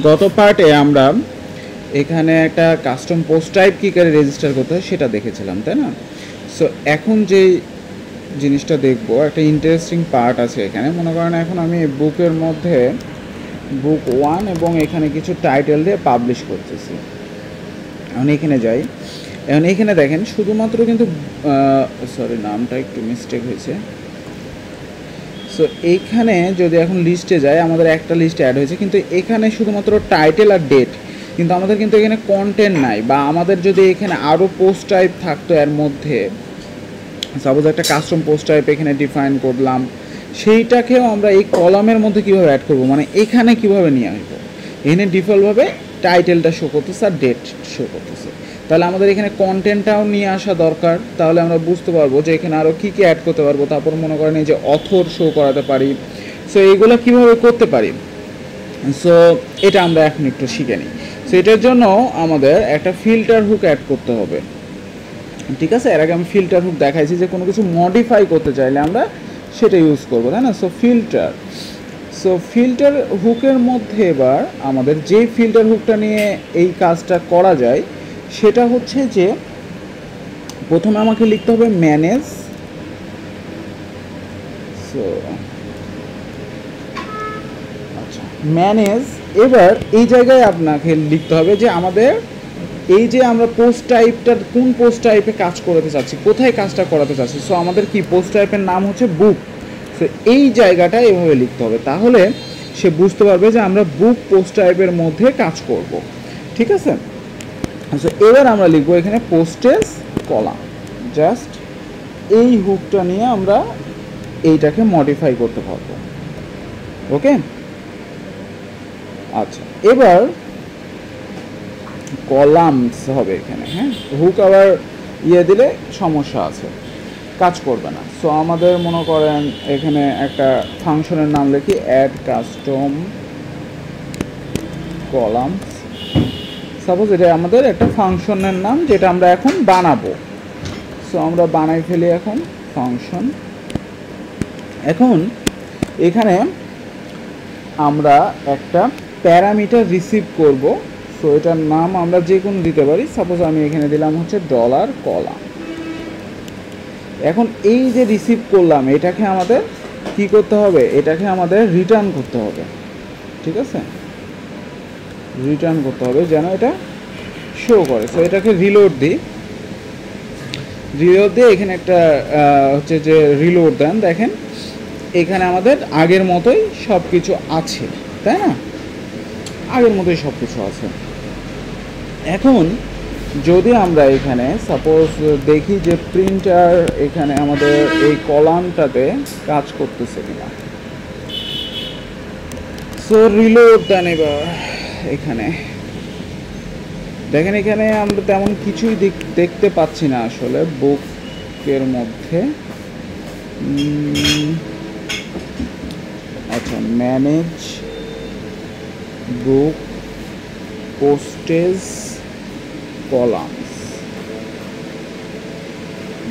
গত পার্টে আমরা এখানে একটা কাস্টম পোস্ট টাইপ কী করে রেজিস্টার করতে হয় সেটা দেখেছিলাম, তাই না? সো এখন যে জিনিসটা দেখব, একটা ইন্টারেস্টিং পার্ট আছে এখানে। মনে করেন এখন আমি বুকের মধ্যে বুক 1 এবং এখানে কিছু টাইটেল দিয়ে পাবলিশ করতেছি। এখন এখানে যাই, এখন এখানে দেখেন শুধুমাত্র কিন্তু সরি নামটা একটু মিস্টেক হয়েছে। সো এইখানে যদি এখন লিস্টে যায়, আমাদের একটা লিস্ট অ্যাড হয়েছে, কিন্তু এখানে শুধুমাত্র টাইটেল আর ডেট, কিন্তু আমাদের কিন্তু এখানে কন্টেন্ট নাই। বা আমাদের যদি এখানে আরও পোস্ট টাইপ থাকতো এর মধ্যে, সাপোজ একটা কাস্টম পোস্ট টাইপ এখানে ডিফাইন করলাম, সেইটাকেও আমরা এই কলামের মধ্যে কীভাবে অ্যাড করব, মানে এখানে কীভাবে নিয়ে আসবো। এখানে ডিফল্টভাবে টাইটেলটা শো করতেছে আর ডেট শো করতেছে, তাহলে আমাদের এখানে কন্টেন্টটাও নিয়ে আসা দরকার। তাহলে আমরা বুঝতে পারবো যে এখানে আরও কী কী অ্যাড করতে পারবো। তারপর মনে করেন এই যে অথর শো করাতে পারি। সো এইগুলো কীভাবে করতে পারি, সো এটা আমরা এখন একটু শিখে নিই। সো এটার জন্য আমাদের একটা ফিল্টার হুক অ্যাড করতে হবে, ঠিক আছে? এর আগে আমি ফিল্টার হুক দেখাইছি যে কোনো কিছু মডিফাই করতে চাইলে আমরা সেটা ইউজ করবো, তাই না? সো ফিল্টার হুকের মধ্যে এবার আমাদের যে ফিল্টার হুকটা নিয়ে এই কাজটা করা যায় সেটা হচ্ছে যে প্রথমে আমাকে লিখতে হবে ম্যানেজ। সো আচ্ছা, ম্যানেজ। এবার এই জায়গায় আপনাকে লিখতে হবে যে আমাদের এই যে আমরা পোস্ট টাইপটা কোন পোস্ট টাইপে কাজ করাতে চাচ্ছি, কোথায় কাজটা করাতে চাচ্ছি। সো আমাদের কি পোস্ট টাইপের নাম হচ্ছে বুক। সো এই জায়গাটা এভাবে লিখতে হবে, তাহলে সে বুঝতে পারবে যে আমরা বুক পোস্ট টাইপের মধ্যে কাজ করব, ঠিক আছে? সো এবার আমরা লিখবো এখানে পোস্টেজ কলাম। জাস্ট এই হুকটা নিয়ে আমরা এইটাকে মডিফাই করতে পারবো, ওকে? আচ্ছা, এবার কলামস হবে এখানে, হ্যাঁ? হুক আবার দিলে সমস্যা আছে, কাজ করবে না। সো আমাদের মনে করেন এখানে একটা ফাংশনের নাম লিখি অ্যাড কাস্টম কলামস। সাপোজ এটা আমাদের একটা ফাংশনের নাম যেটা আমরা এখন বানাবো। সো আমরা বানাই ফেলি এখন ফাংশন। এখন এখানে আমরা একটা প্যারামিটার রিসিভ করব। সো এটার নাম আমরা যে কোনো দিতে পারি। সাপোজ আমি এখানে দিলাম হচ্ছে ডলার কলাম। এখন এই যে রিসিভ করলাম এটাকে আমাদের কি করতে হবে, এটাকে আমাদের রিটার্ন করতে হবে, ঠিক আছে? রিটার্ন করতে হবে যেন এটা শো করে। সো এটাকে রিলোড দিই। রিলোড দিয়ে এখানে একটা হচ্ছে যে রিলোড দেন, দেখেন এখানে আমাদের আগের মতোই সব কিছু আছে, তাই না? আগের মতোই সব কিছু আছে। এখন যদি আমরা এখানে সাপোজ দেখি যে প্রিন্টার এখানে আমাদের এই কলামটাতে কাজ করতেছে কিনা। সো রিলোড দেন। এবার এখানে দেখেন এখানে আমরা তেমন কিছুই দেখতে পাচ্ছি না আসলে বুকের মধ্যে। আচ্ছা, ম্যানেজ বুক পোস্টেজ কলামস,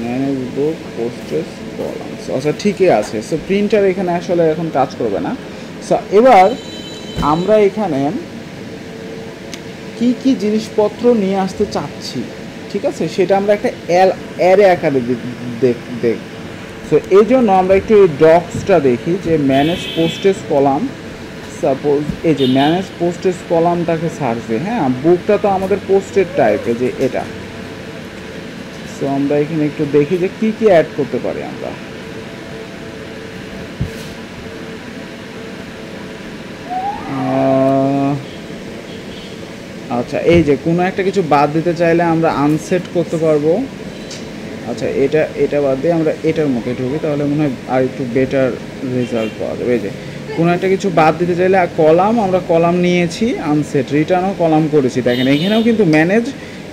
ম্যানেজ বুক পোস্টেজ কলামস। আচ্ছা, ঠিকই আছে। সো প্রিন্টার এখানে আসলে এখন কাজ করবে না। সো এবার আমরা এখানে কি কি জিনিসপত্র নিয়ে আসতে চাচ্ছি, ঠিক আছে, সেটা আমরা একটা অ্যারে আকারে দেখ। সো এই জন্য আমরা একটু ডক্সটা দেখি যে ম্যানেজ পোস্টেজ কলাম। সাপোজ এই যে ম্যানেজ পোস্টেজ কলামটাকে সার্চ দিই, হ্যাঁ? বুকটা তো আমাদের পোস্টেড টাইপে যে এটা। সো আমরা এখানে একটু দেখি যে কি কি অ্যাড করতে পারি আমরা। আচ্ছা, এই যে কোনো একটা কিছু বাদ দিতে চাইলে আমরা আনসেট করতে পারবো। আচ্ছা, এটা বাদ দিয়ে আমরা এটার মধ্যে ঢুকি, তাহলে মনে হয় আর একটু বেটার রেজাল্ট পাওয়া যাবে। এই যে কোনো একটা কিছু বাদ দিতে চাইলে কলাম, আমরা কলাম নিয়েছি, আনসেট, রিটার্নও কলাম করেছি। দেখেন এখানেও কিন্তু ম্যানেজ,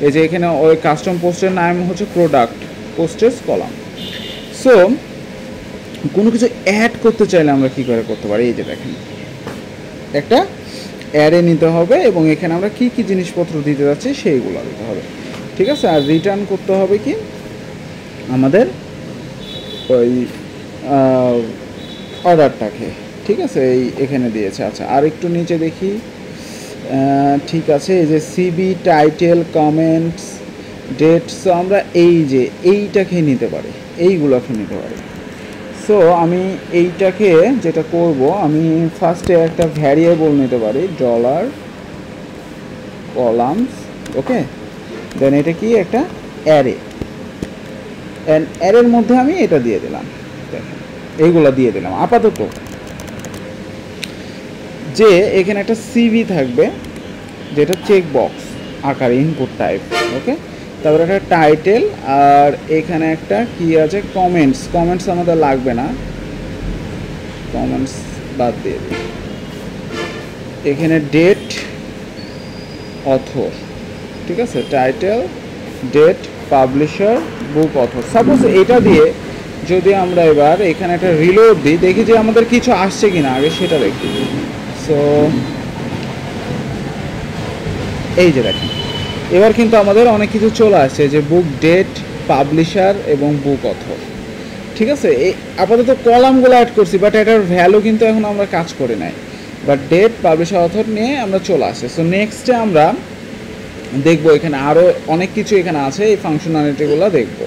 এই যে এখানে ওই কাস্টম পোস্টের নাম হচ্ছে প্রোডাক্ট পোস্টেজ কলাম। সো কোনো কিছু অ্যাড করতে চাইলে আমরা কী করে করতে পারি, এই যে দেখেন একটা অ্যারে নিতে হবে এবং এখানে আমরা কি কি জিনিসপত্র দিতে যাচ্ছি সেইগুলো দিতে হবে, ঠিক আছে? আর রিটার্ন করতে হবে কি আমাদের ওই অর্ডারটাকে, ঠিক আছে? এই এখানে দিয়েছে। আচ্ছা, আর একটু নিচে দেখি। ঠিক আছে, এই যে CB, title, comments, date. So আমরা এই যে এইটাকে নিতে পারি, এইগুলোকে নিতে পারি। সো আমি এইটাকে যেটা করব, আমি ফার্স্টে একটা ভ্যারিয়েবল নিতে পারি, ডলার কলামস, ওকে। দেন এটা কি একটা অ্যারে, অ্যান্ড অ্যারের মধ্যে আমি এটা দিয়ে দিলাম, দেখেন এইগুলো দিয়ে দিলাম আপাতত। যে এখানে একটা সিভি থাকবে যেটা চেক বক্স আকারে ইনপুট টাইপ, ওকে। তারপরে একটা টাইটেল, আর এখানে একটা কি আছে কমেন্টস। কমেন্টস আমাদের লাগবে না, কমেন্টস বাদ দিয়ে দিই। এখানে ডেট, অথর, ঠিক আছে, টাইটেল, ডেট, পাবলিশার, বুক, অথর। সাপোজ এটা দিয়ে যদি আমরা এবার এখানে একটা রিলোড দিই, দেখি যে আমাদের কিছু আসছে কিনা, আগে সেটা দেখি। সো এই যে দেখেন এবার কিন্তু আমাদের অনেক কিছু চলে আসছে, যে বুক, ডেট, পাবলিশার এবং বুক, অথর, ঠিক আছে। এই আপাতত কলামগুলো অ্যাড করছি, বাট এটার ভ্যালু কিন্তু এখন আমরা কাজ করে নাই। বাট ডেট, পাবলিশার, অথর নিয়ে আমরা চলে আসছি। সো নেক্সটে আমরা দেখবো এখানে আরও অনেক কিছু এখানে আছে, এই ফাংশনালিটিগুলো দেখবো।